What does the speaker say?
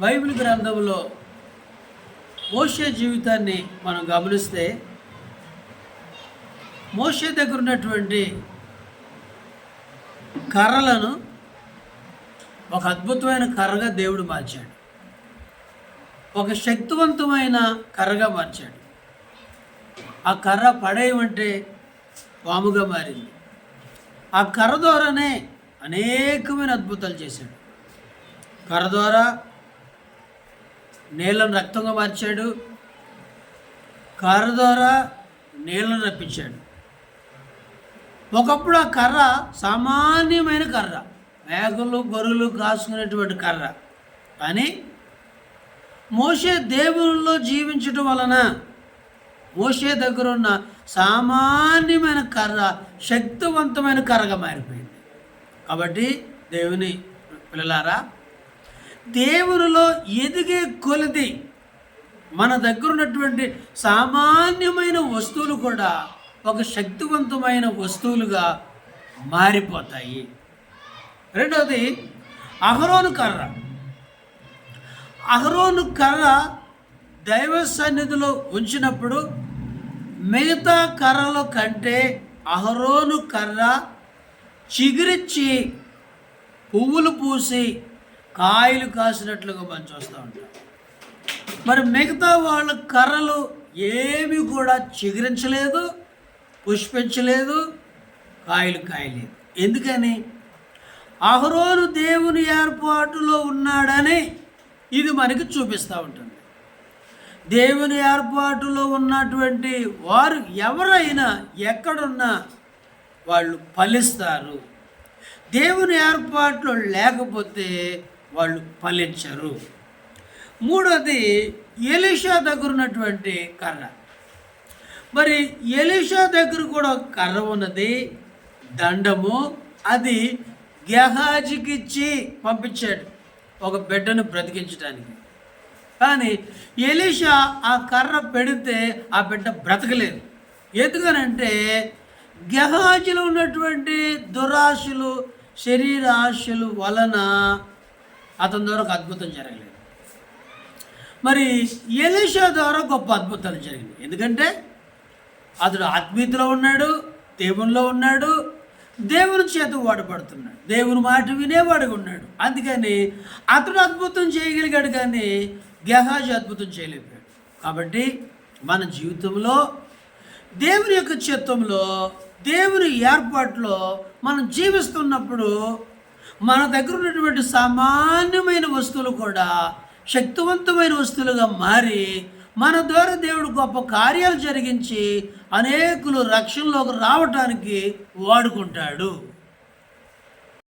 Bible గ్రంథంలో మోషే జీవితాన్ని మనం గమనిస్తే మోషే దగ్గర ఉన్నటువంటి కర్రలను ఒక అద్భుతమైన కర్రగా దేవుడు మార్చాడు. ఒక శక్తివంతమైన కర్రగా మార్చాడు. ఆ కర్ర పడేయమంటే పాముగా మారింది. ఆ కర్ర ద్వారానే అనేకమైన అద్భుతాలు చేశాడు. కర్ర ద్వారా నీళ్ళను రక్తంగా మార్చాడు. కర్ర ద్వారా నీళ్ళను రప్పించాడు. ఒకప్పుడు ఆ కర్ర సామాన్యమైన కర్ర, మేకలు గొర్రెలు కాసుకునేటువంటి కర్ర. కానీ మోషే దేవునిలో జీవించడం వలన మోషే దగ్గర ఉన్న సామాన్యమైన కర్ర శక్తివంతమైన కర్రగా మారిపోయింది. కాబట్టి దేవుని పిల్లలారా, దేవునిలో ఎదిగే కొలది మన దగ్గర ఉన్నటువంటి సామాన్యమైన వస్తువులు కూడా ఒక శక్తివంతమైన వస్తువులుగా మారిపోతాయి. రెండవది అహరోను కర్ర. అహరోను కర్ర దైవ సన్నిధిలో ఉంచినప్పుడు మిగతా కర్రల కంటే అహరోను కర్ర చిగురిచ్చి పువ్వులు పూసి కాయలు కాసినట్లుగా మనం చూస్తూ ఉంటాం. మరి మిగతా వాళ్ళ కర్రలు ఏమి కూడా చిగురించలేదు, పుష్పించలేదు, కాయలు కాయలేదు. ఎందుకని? అహరోను దేవుని ఏర్పాటులో ఉన్నాడని ఇది మనకి చూపిస్తూ ఉంటుంది. దేవుని ఏర్పాటులో ఉన్నటువంటి వారు ఎవరైనా ఎక్కడున్నా వాళ్ళు ఫలిస్తారు. దేవుని ఏర్పాట్లు లేకపోతే వాళ్ళు ఫలించరు. మూడోది ఎలీషా దగ్గర ఉన్నటువంటి కర్ర. మరి ఎలీషా దగ్గర కూడా ఒక కర్ర ఉన్నది, దండము. అది గెహాజీకి ఇచ్చి పంపించాడు ఒక బిడ్డను బ్రతికించడానికి. కానీ ఎలీషా ఆ కర్ర పెడితే ఆ బిడ్డ బ్రతకలేదు. ఎందుకనంటే గెహాజీలో ఉన్నటువంటి దురాశలు, శరీర ఆశలు వలన అతని ద్వారా ఒక అద్భుతం జరగలేదు. మరి ఎలీషా ద్వారా గొప్ప అద్భుతాలు జరిగినాయి. ఎందుకంటే అతడు ఆత్మీయతలో ఉన్నాడు, దేవునిలో ఉన్నాడు, దేవుని చేత వాడబడుతున్నాడు, దేవుని మాట వినేవాడుగా ఉన్నాడు. అందుకని అతడు అద్భుతం చేయగలిగాడు, కానీ గెహాజీ అద్భుతం చేయలేకపోయాడు. కాబట్టి మన జీవితంలో దేవుని యొక్క చిత్తంలో, దేవుని ఏర్పాటులో మనం జీవిస్తున్నప్పుడు మన దగ్గర ఉన్నటువంటి సామాన్యమైన వస్తువులు కూడా శక్తివంతమైన వస్తువులుగా మారి మన ద్వారా దేవుడు గొప్ప కార్యాలు జరిగించి అనేకులు రక్షణలోకి రావటానికి వాడుకుంటాడు.